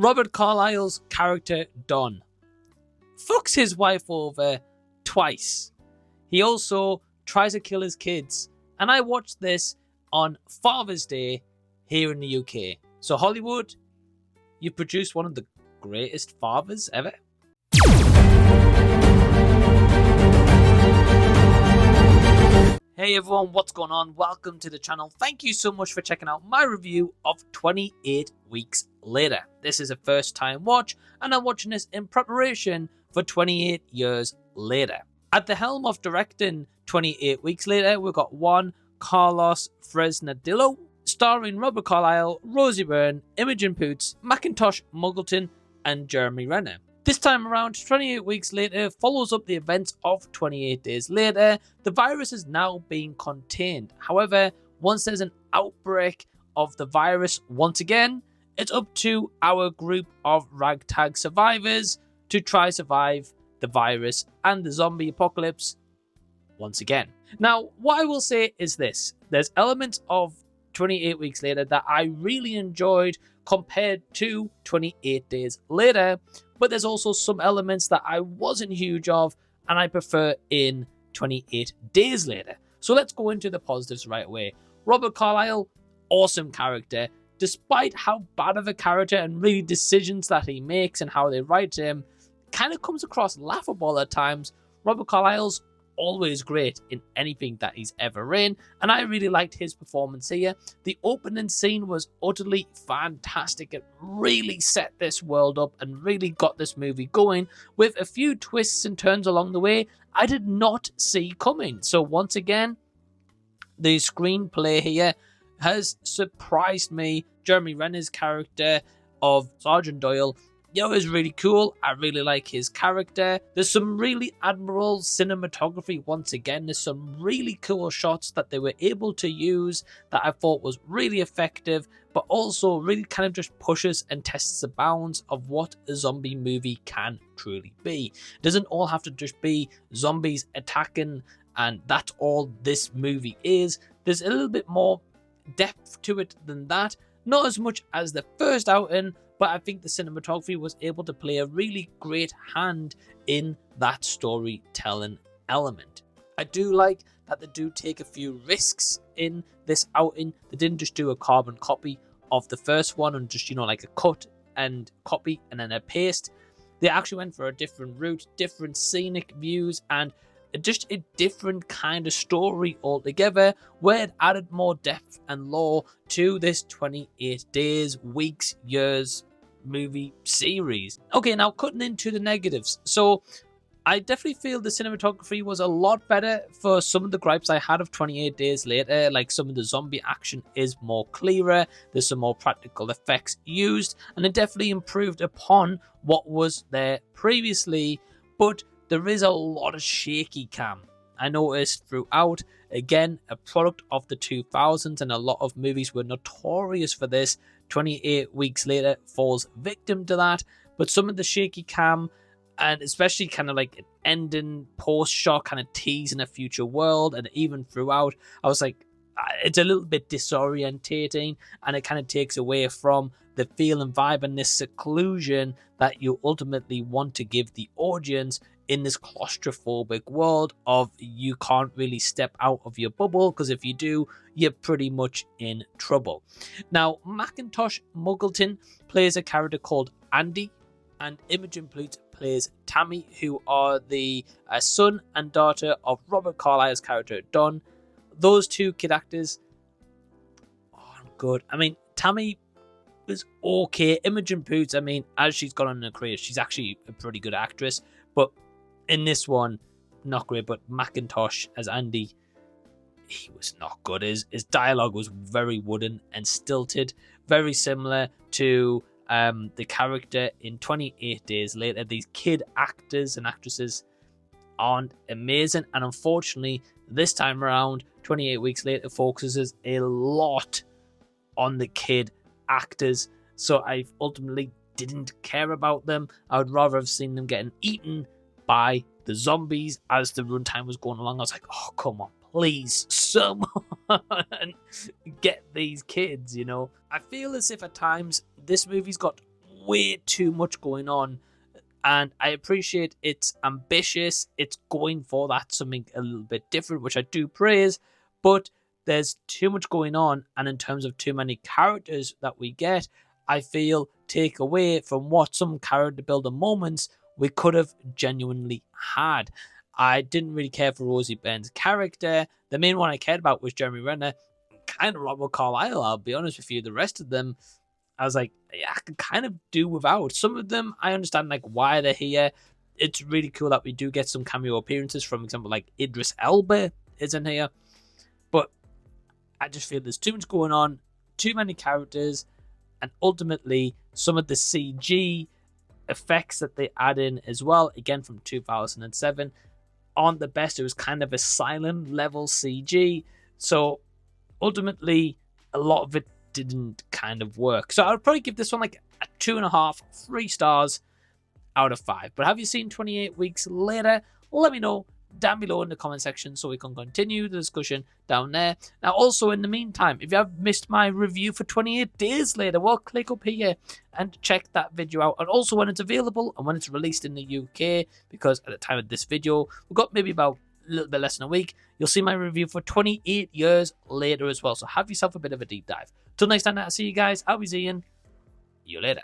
Robert Carlyle's character Don fucks his wife over twice. He also tries to kill his kids. And I watched this on Father's Day here in the UK. So Hollywood, you produced one of the greatest fathers ever. Hey everyone, what's going on? Welcome to the channel. Thank you so much for checking out my review of 28 Weeks Later. This is a first time watch and I'm watching this in preparation for 28 Years Later. At the helm of directing 28 Weeks Later, we've got Juan Carlos Fresnadillo, starring Robert Carlyle, Rosie Byrne, Imogen Poots, Macintosh Muggleton and Jeremy Renner. This time around, 28 Weeks Later follows up the events of 28 Days Later. The virus is now being contained. However, once there's an outbreak of the virus once again, it's up to our group of ragtag survivors to try survive the virus and the zombie apocalypse once again. Now, what I will say is this. There's elements of 28 Weeks Later that I really enjoyed compared to 28 Days Later, but there's also some elements that I wasn't huge of and I prefer in 28 Days Later. So let's go into the positives right away. Robert Carlyle, awesome character. Despite how bad of a character and really decisions that he makes and how they write him kind of comes across laughable at times, Robert Carlyle's always great in anything that he's ever in, and I really liked his performance here. The opening scene was utterly fantastic. It really set this world up and really got this movie going with a few twists and turns along the way I did not see coming. So once again, the screenplay here has surprised me. Jeremy Renner's character of Sergeant Doyle is really cool. I really like his character. There's some really admirable cinematography once again. There's some really cool shots that they were able to use that I thought was really effective, but also really kind of just pushes and tests the bounds of what a zombie movie can truly be. It doesn't all have to just be zombies attacking and that's all this movie is. There's a little bit more depth to it than that. Not as much as the first outing, but I think the cinematography was able to play a really great hand in that storytelling element. I do like that they do take a few risks in this outing. They didn't just do a carbon copy of the first one and just, like a cut and copy and then a paste. They actually went for a different route, different scenic views, and just a different kind of story altogether, where it added more depth and lore to this 28 days, weeks, years movie series. Okay, now cutting into the negatives. So I definitely feel the cinematography was a lot better for some of the gripes I had of 28 Days Later. Like some of the zombie action is more clearer, there's some more practical effects used, and it definitely improved upon what was there previously, but there is a lot of shaky cam. I noticed throughout, again, a product of the 2000s, and a lot of movies were notorious for this. 28 Weeks Later falls victim to that, but some of the shaky cam, and especially kind of like an ending post shot kind of teasing a future world, and even throughout, I was like, it's a little bit disorientating, and it kind of takes away from the feel and vibe and this seclusion that you ultimately want to give the audience in this claustrophobic world of you can't really step out of your bubble, because if you do, you're pretty much in trouble. Now, Macintosh Muggleton plays a character called Andy, and Imogen Poots plays Tammy, who are the son and daughter of Robert Carlyle's character Don. Those two kid actors are good. I mean, Tammy was okay. Imogen Poots, I mean, as she's gone on in her career, she's actually a pretty good actress, but in this one, not great. But Macintosh as Andy, he was not good. His dialogue was very wooden and stilted, very similar to the character in 28 Days Later. These kid actors and actresses aren't amazing, and unfortunately, this time around, 28 Weeks Later focuses a lot on the kid actors, so I ultimately didn't care about them. I would rather have seen them getting eaten by the zombies as the runtime was going along. I was like, oh, come on, please, someone get these kids, I feel as if at times this movie's got way too much going on. And I appreciate it's ambitious. It's going for that something a little bit different, which I do praise. But there's too much going on. And in terms of too many characters that we get, I feel take away from what some character builder moments we could have genuinely had. I didn't really care for Rosie Ben's character. The main one I cared about was Jeremy Renner. Kind of Robert Carlyle, I'll be honest with you. The rest of them, I was like, yeah, I can kind of do without. Some of them, I understand like why they're here. It's really cool that we do get some cameo appearances. For example, like Idris Elba is in here. But I just feel there's too much going on, too many characters, and ultimately some of the CG effects that they add in as well, again from 2007, aren't the best. It was kind of a silent level CG. So ultimately, a lot of it didn't kind of work. So I would probably give this one like a 2.5, 3 stars out of 5. But have you seen 28 Weeks Later? Let me know down below in the comment section so we can continue the discussion down there. Now, also in the meantime, if you have missed my review for 28 Days Later, well, click up here and check that video out. And also when it's available and when it's released in the UK, because at the time of this video, we've got maybe about a little bit less than a week, you'll see my review for 28 Years Later as well. So have yourself a bit of a deep dive. Till next time, I'll see you guys. I'll be seeing you later.